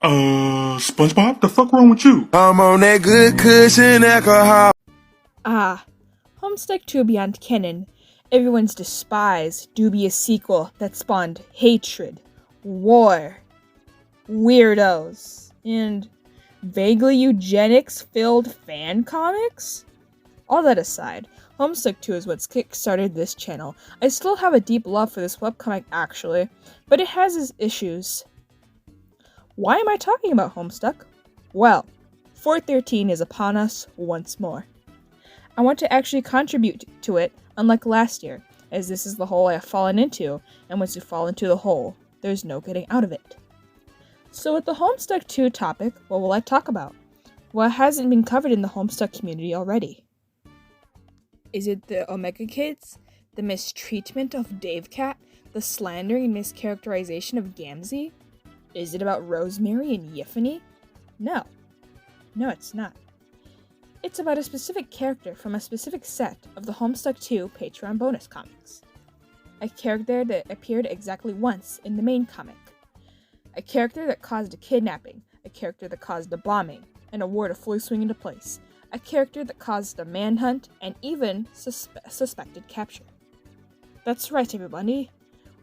SpongeBob, the fuck wrong with you? I'm on that good cushion alcohol. Homestuck 2 Beyond Canon, everyone's despised, dubious sequel that spawned hatred, war, weirdos, and vaguely eugenics-filled fan comics? All that aside, Homestuck 2 is what's kickstarted this channel. I still have a deep love for this webcomic actually, but it has its issues. Why am I talking about Homestuck? Well, 413 is upon us once more. I want to actually contribute to it, unlike last year, as this is the hole I have fallen into, and once you fall into the hole, there's no getting out of it. So with the Homestuck 2 topic, what will I talk about? What hasn't been covered in the Homestuck community already? Is it the Omega Kids? The mistreatment of Dave Cat? The slandering and mischaracterization of Gamzee? Is it about Rosemary and Yiffany? No. No, it's not. It's about a specific character from a specific set of the Homestuck 2 Patreon bonus comics. A character that appeared exactly once in the main comic. A character that caused a kidnapping. A character that caused a bombing, and a war to fully swing into place. A character that caused a manhunt, and even suspected capture. That's right, everybody.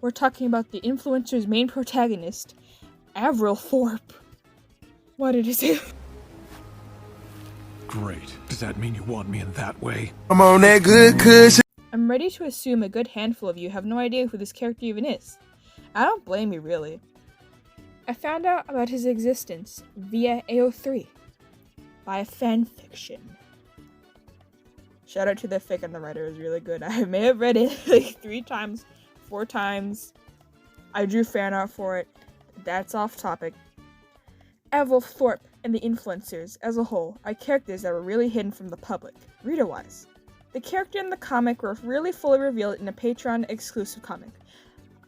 We're talking about the influencer's main protagonist, Avril Thorpe. What did I say? Great. Does that mean you want me in that way? I'm on that good cushion. I'm ready to assume a good handful of you have no idea who this character even is. I don't blame you, really. I found out about his existence via AO3 by a fanfiction. Shout out to the fic and the writer, it was really good. I may have read it like 3 times, 4 times. I drew fan art for it. That's off topic. Avril Thorpe and the influencers as a whole are characters that were really hidden from the public, reader-wise. The character in the comic were really fully revealed in a Patreon exclusive comic.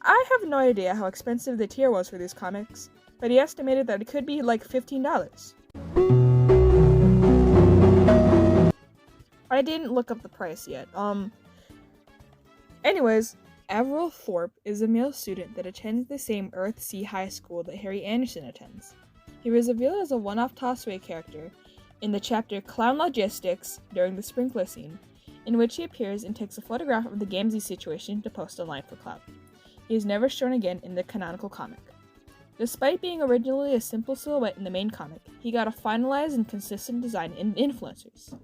I have no idea how expensive the tier was for these comics, but he estimated that it could be like $15. I didn't look up the price yet. Anyways, Avril Thorpe is a male student that attends the same Earthsea High School that Harry Anderson attends. He was revealed as a one-off tossaway character in the chapter Clown Logistics during the sprinkler scene, in which he appears and takes a photograph of the Gamzee situation to post online for clout. He is never shown again in the canonical comic. Despite being originally a simple silhouette in the main comic, he got a finalized and consistent design in Influencers.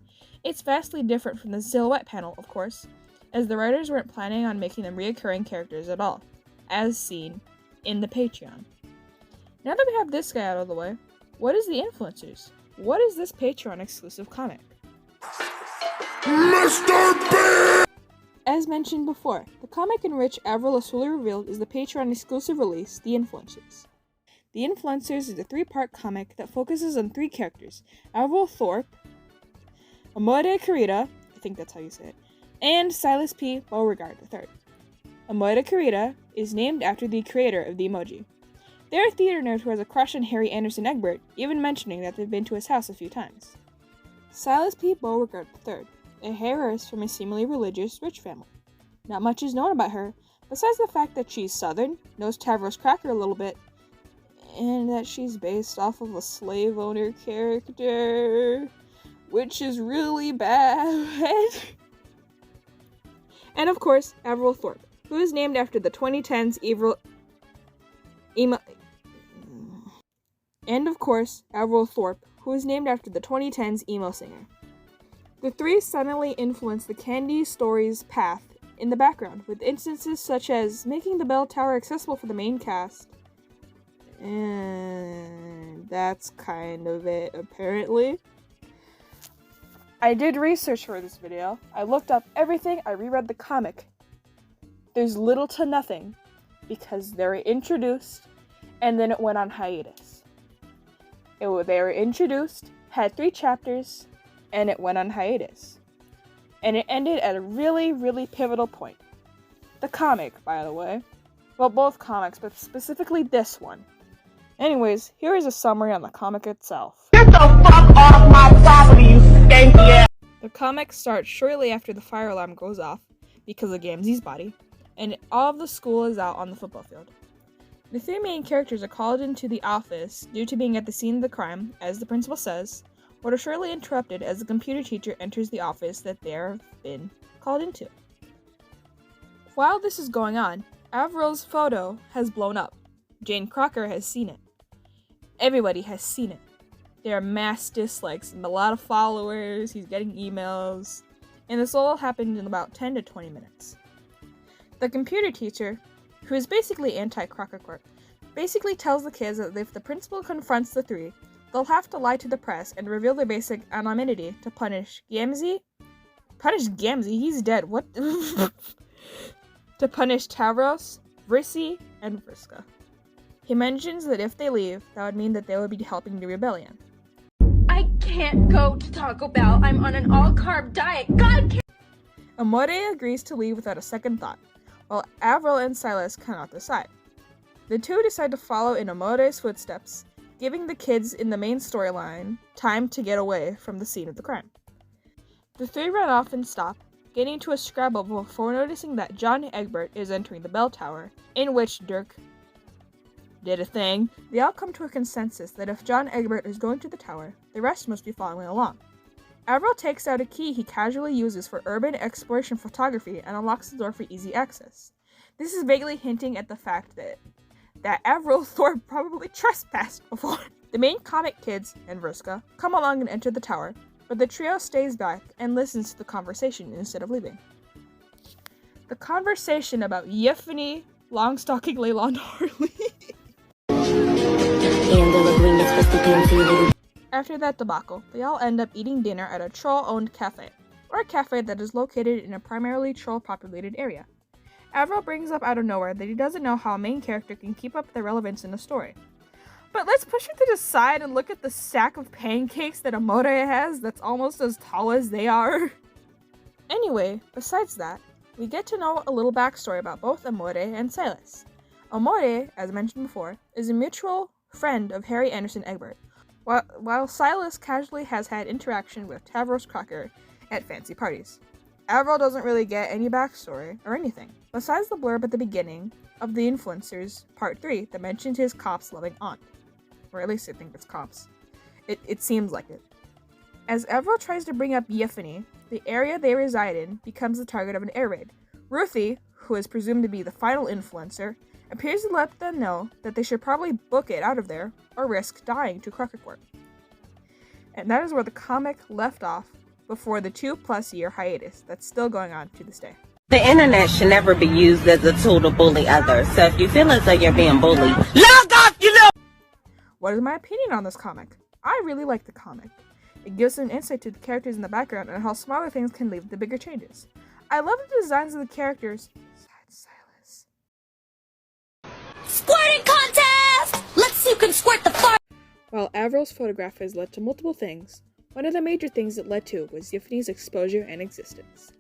It's vastly different from the silhouette panel, of course, as the writers weren't planning on making them reoccurring characters at all, as seen in the Patreon. Now that we have this guy out of the way, what is the Influencers? What is this Patreon exclusive comic? Mr. B! As mentioned before, the comic in which Avril is fully revealed is the Patreon exclusive release, The Influencers. The Influencers is a 3-part comic that focuses on 3 characters, Avril Thorpe, Amoida Kurita, I think that's how you say it, and Silas P. Beauregard III. Amoida Kurita is named after the creator of the emoji. They're a theater nerd who has a crush on Harry Anderson Egbert, even mentioning that they've been to his house a few times. Silas P. Beauregard III, a heiress from a seemingly religious, rich family. Not much is known about her, besides the fact that she's Southern, knows Tavros Cracker a little bit, and that she's based off of a slave owner character, which is really bad. And of course, Avril Thorpe, who is named after the 2010s Avril emo singer. The 3 suddenly influenced the Candy Stories path in the background, with instances such as making the bell tower accessible for the main cast. And that's kind of it, apparently. I did research for this video. I looked up everything, I reread the comic. There's little to nothing, because they were introduced, and then it went on hiatus. They were introduced, had 3 chapters, and it went on hiatus. And it ended at a really, really pivotal point. The comic, by the way. Well, both comics, but specifically this one. Anyways, here is a summary on the comic itself. Get the fuck off my property, you skanky ass! The comic starts shortly after the fire alarm goes off, because of Gamzee's body, and all of the school is out on the football field. The three main characters are called into the office due to being at the scene of the crime, as the principal says, but are shortly interrupted as the computer teacher enters the office that they have been called into. While this is going on, Avril's photo has blown up. Jane Crocker has seen it. Everybody has seen it. There are mass dislikes and a lot of followers, he's getting emails, and this all happened in about 10 to 20 minutes. The computer teacher, who is basically anti-Crocker Court, basically tells the kids that if the principal confronts the three, they'll have to lie to the press and reveal their basic anonymity to punish Gamzee? Punish Gamzee? He's dead. What? To punish Tavros, Vrissy, and Vriska. He mentions that if they leave, that would mean that they would be helping the rebellion. I can't go to Taco Bell. I'm on an all-carb diet. God can't. Amore agrees to leave without a second thought, while Avril and Silas cannot decide. The two decide to follow in Amore's footsteps, giving the kids in the main storyline time to get away from the scene of the crime. The three run off and stop, getting into a scrabble before noticing that John Egbert is entering the bell tower, in which Dirk did a thing. They all come to a consensus that if John Egbert is going to the tower, the rest must be following along. Avril takes out a key he casually uses for urban exploration photography and unlocks the door for easy access. This is vaguely hinting at the fact that Avril Thorpe probably trespassed before. The main comic kids and Vriska come along and enter the tower, but the trio stays back and listens to the conversation instead of leaving. The conversation about Yefany, Longstocking Leyland Harley. After that debacle, they all end up eating dinner at a troll-owned cafe, or a cafe that is located in a primarily troll-populated area. Avril brings up out of nowhere that he doesn't know how a main character can keep up the relevance in a story. But let's push it to the side and look at the sack of pancakes that Amore has that's almost as tall as they are. Anyway, besides that, we get to know a little backstory about both Amore and Silas. Amore, as mentioned before, is a mutual friend of Harry Anderson Egbert, while Silas casually has had interaction with Tavros Crocker at fancy parties. Avril doesn't really get any backstory or anything, besides the blurb at the beginning of The Influencers Part 3 that mentioned his cops-loving aunt. Or at least I think it's cops. It seems like it. As Avril tries to bring up Yefany, the area they reside in becomes the target of an air raid. Ruthie, who is presumed to be the final influencer, appears to let them know that they should probably book it out of there or risk dying to Crocker Court. And that is where the comic left off before the 2+ year hiatus that's still going on to this day. The internet should never be used as a tool to bully others, so if you feel as though you're being bullied, log off, you know! What is my opinion on this comic? I really like the comic. It gives an insight to the characters in the background and how smaller things can lead to bigger changes. I love the designs of the characters. Silas. Squirting contest! Let's see who can squirt the fart. While Avril's photograph has led to multiple things, one of the major things it led to was Yefany's exposure and existence.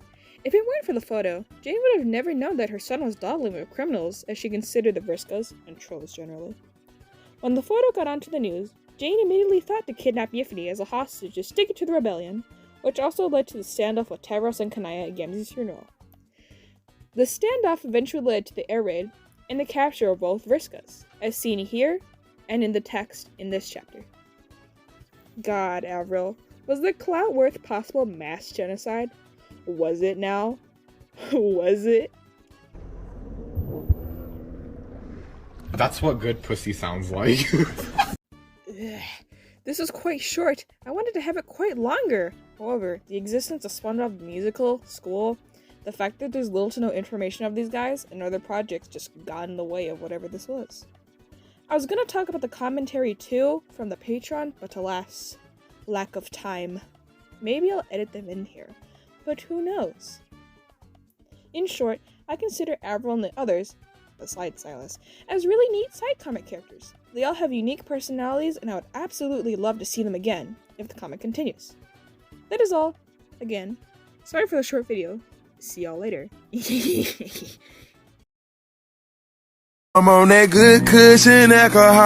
If it weren't for the photo, Jane would have never known that her son was dawdling with criminals, as she considered the Vriskas, and trolls generally. When the photo got onto the news, Jane immediately thought to kidnap Yefany as a hostage to stick it to the rebellion, which also led to the standoff with Tavros and Kanaya at Gamzee's funeral. The standoff eventually led to the air raid and the capture of both Vriskas, as seen here and in the text in this chapter. God, Avril, was the clout worth possible mass genocide? Was it now? Was it? That's what good pussy sounds like. This was quite short. I wanted to have it quite longer. However, the existence of SpongeBob the Musical, school, the fact that there's little to no information of these guys, and other projects just got in the way of whatever this was. I was gonna talk about the commentary too from the Patreon, but alas, lack of time. Maybe I'll edit them in here, but who knows? In short, I consider Avril and the others, besides Silas, as really neat side comic characters. They all have unique personalities, and I would absolutely love to see them again if the comic continues. That is all. Again, sorry for the short video. See y'all later. I'm on that good cushion alcohol.